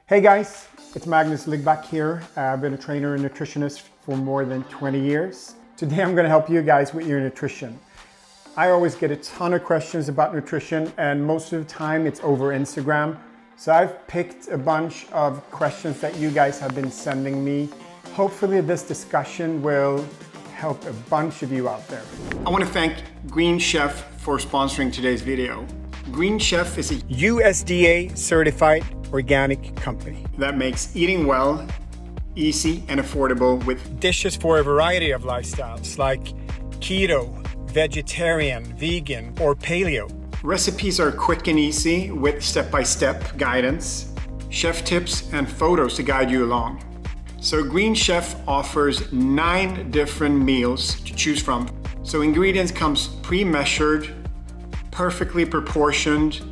Hey guys, it's Magnus back here. I've been a trainer and nutritionist for more than 20 years. Today I'm going to help you guys with your nutrition. I always get a ton of questions about nutrition and most of the time it's over Instagram. So I've picked a bunch of questions that you guys have been sending me. Hopefully this discussion will help a bunch of you out there. I want to thank Green Chef for sponsoring today's video. Green Chef is a USDA certified organic company that makes eating well easy and affordable with dishes for a variety of lifestyles like keto, vegetarian, vegan, or paleo. Recipes are quick and easy with step-by-step guidance, chef tips, and photos to guide you along. So Green Chef offers 9 different meals to choose from. So ingredients comes pre-measured, perfectly proportioned,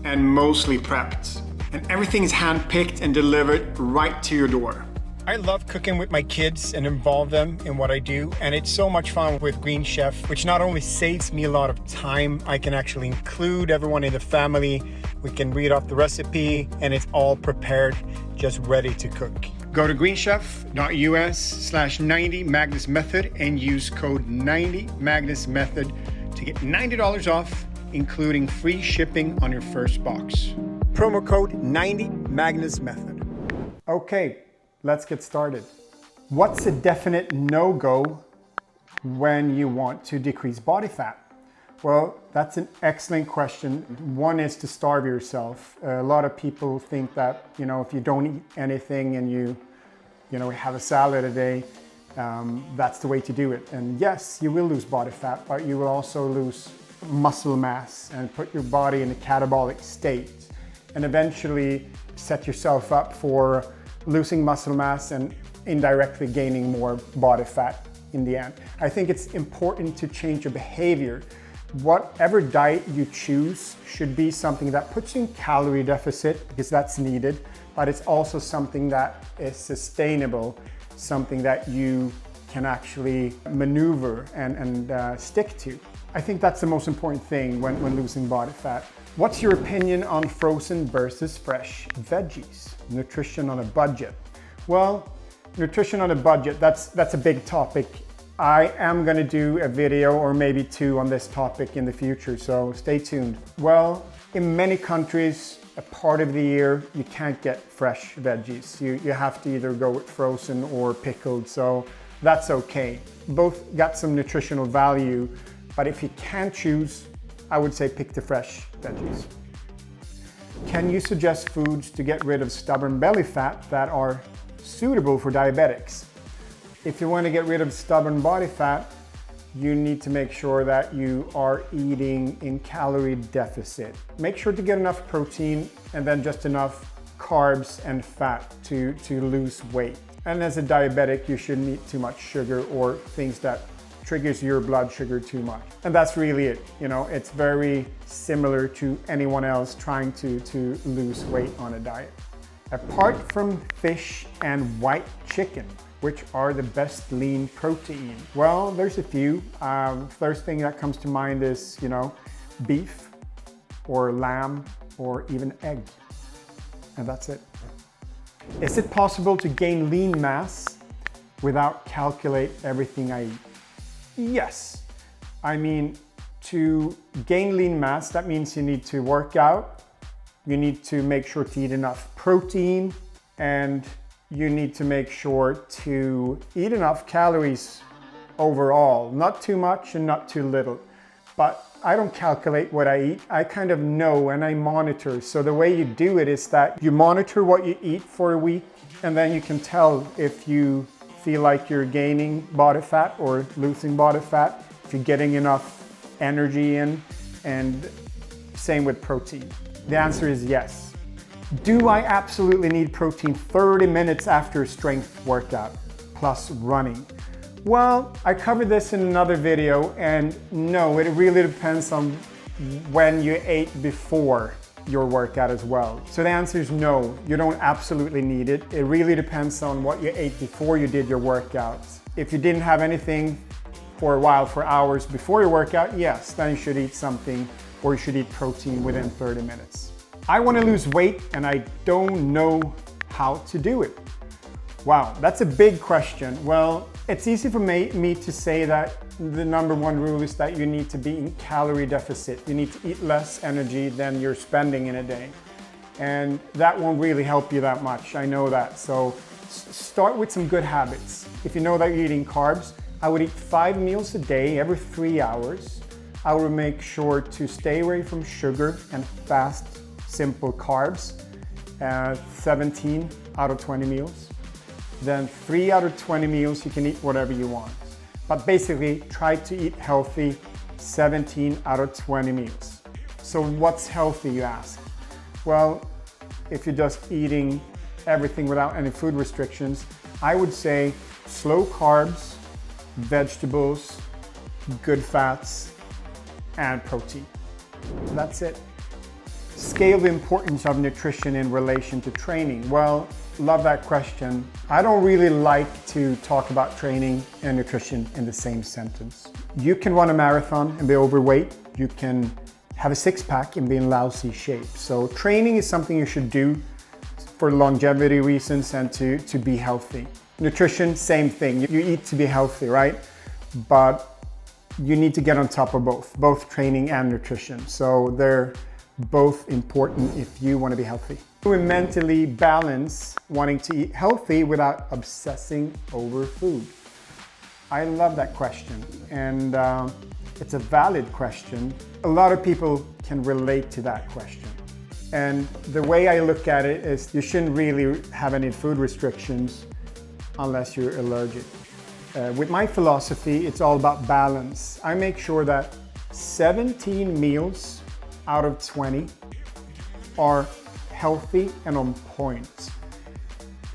and mostly prepped. And everything is hand-picked and delivered right to your door. I love cooking with my kids and involve them in what I do, and it's so much fun with Green Chef, which not only saves me a lot of time, I can actually include everyone in the family. We can read off the recipe, and it's all prepared, just ready to cook. Go to greenchef.us/90 Magnus Method and use code 90 Magnus Method to get $90 off, including free shipping on your first box. Promo code 90 Magnus Method. Okay, let's get started. What's a definite no-go when you want to decrease body fat? Well, that's an excellent question. One is to starve yourself. A lot of people think that, if you don't eat anything and you have a salad a day, that's the way to do it. And yes, you will lose body fat, but you will also lose muscle mass and put your body in a catabolic state and eventually set yourself up for losing muscle mass and indirectly gaining more body fat in the end. I think it's important to change your behavior. Whatever diet you choose should be something that puts you in calorie deficit because that's needed, but it's also something that is sustainable, something that you can actually maneuver and stick to. I think that's the most important thing when losing body fat. What's your opinion on frozen versus fresh veggies? Nutrition on a budget. Well, nutrition on a budget, that's a big topic. I am gonna do a video or maybe 2 on this topic in the future, so stay tuned. Well, in many countries, a part of the year, you can't get fresh veggies. You have to either go with frozen or pickled, so that's okay. Both got some nutritional value, but if you can't choose, I would say pick the fresh veggies. Can you suggest foods to get rid of stubborn belly fat that are suitable for diabetics? If you want to get rid of stubborn body fat, you need to make sure that you are eating in calorie deficit. Make sure to get enough protein and then just enough carbs and fat to lose weight. And as a diabetic, you shouldn't eat too much sugar or things that triggers your blood sugar too much. And that's really it. It's very similar to anyone else trying to lose weight on a diet. Apart from fish and white chicken, which are the best lean protein? Well, there's a few. First thing that comes to mind is, beef or lamb or even egg. And that's it. Is it possible to gain lean mass without calculate everything I eat? Yes. I mean, to gain lean mass, that means you need to work out, you need to make sure to eat enough protein, and you need to make sure to eat enough calories overall. Not too much and not too little. But I don't calculate what I eat. I kind of know and I monitor. So the way you do it is that you monitor what you eat for a week, and then you can tell if you feel like you're gaining body fat or losing body fat, if you're getting enough energy in, and same with protein. The answer is yes. Do I absolutely need protein 30 minutes after a strength workout plus running? Well, I covered this in another video, and no, it really depends on when you ate before your workout as well. So the answer is no, you don't absolutely need it. It really depends on what you ate before you did your workouts. If you didn't have anything for a while, for hours before your workout, yes, then you should eat something, or you should eat protein within 30 minutes. I want to lose weight and I don't know how to do it. Wow, that's a big question. Well, it's easy for me to say that the number one rule is that you need to be in calorie deficit. You need to eat less energy than you're spending in a day. And that won't really help you that much, I know that. So start with some good habits. If you know that you're eating carbs, I would eat 5 meals a day every 3 hours. I would make sure to stay away from sugar and fast, simple carbs, 17 out of 20 meals. Then 3 out of 20 meals, you can eat whatever you want. But basically, try to eat healthy 17 out of 20 meals. So what's healthy, you ask? Well, if you're just eating everything without any food restrictions, I would say slow carbs, vegetables, good fats, and protein. That's it. Scale the importance of nutrition in relation to training. Well, love that question. I don't really like to talk about training and nutrition in the same sentence. You can run a marathon and be overweight. You can have a six-pack and be in lousy shape. So training is something you should do for longevity reasons and to be healthy. Nutrition, same thing. You eat to be healthy, right? But you need to get on top of both training and nutrition. So they're both important if you want to be healthy. We mentally balance wanting to eat healthy without obsessing over food. I love that question, and it's a valid question. A lot of people can relate to that question. And the way I look at it is you shouldn't really have any food restrictions unless you're allergic. With my philosophy, it's all about balance. I make sure that 17 meals out of 20 are healthy and on point.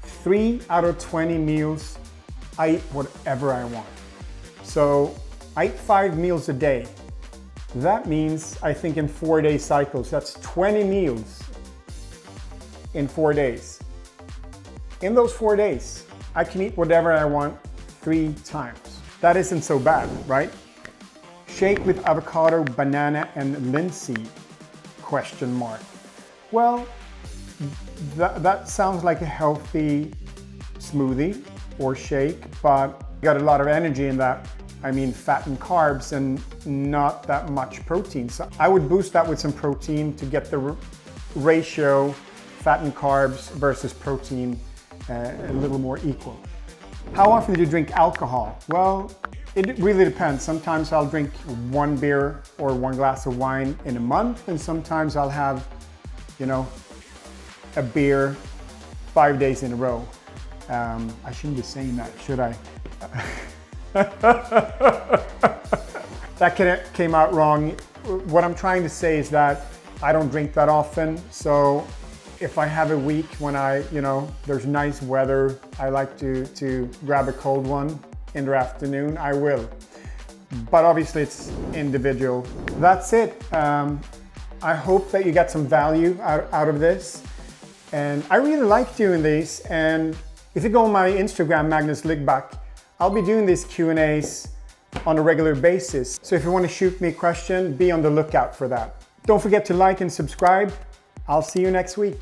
3 out of 20 meals, I eat whatever I want. So I eat 5 meals a day. That means, I think in 4-day cycles, that's 20 meals in 4 days. In those 4 days, I can eat whatever I want 3 times. That isn't so bad, right? Shake with avocado, banana, and linseed, ? Well, that sounds like a healthy smoothie or shake, but got a lot of energy in that. I mean, fat and carbs and not that much protein. So I would boost that with some protein to get the ratio fat and carbs versus protein a little more equal. How often do you drink alcohol? Well, it really depends. Sometimes I'll drink 1 beer or 1 glass of wine in a month, and sometimes I'll have, a beer 5 days in a row. I shouldn't be saying that, should I? That came out wrong. What I'm trying to say is that I don't drink that often, so if I have a week when there's nice weather, I like to grab a cold one in the afternoon, I will. But obviously it's individual. That's it. I hope that you got some value out of this. And I really like doing these. And if you go on my Instagram, Magnus Ligback, I'll be doing these Q&As on a regular basis. So if you want to shoot me a question, be on the lookout for that. Don't forget to like and subscribe. I'll see you next week.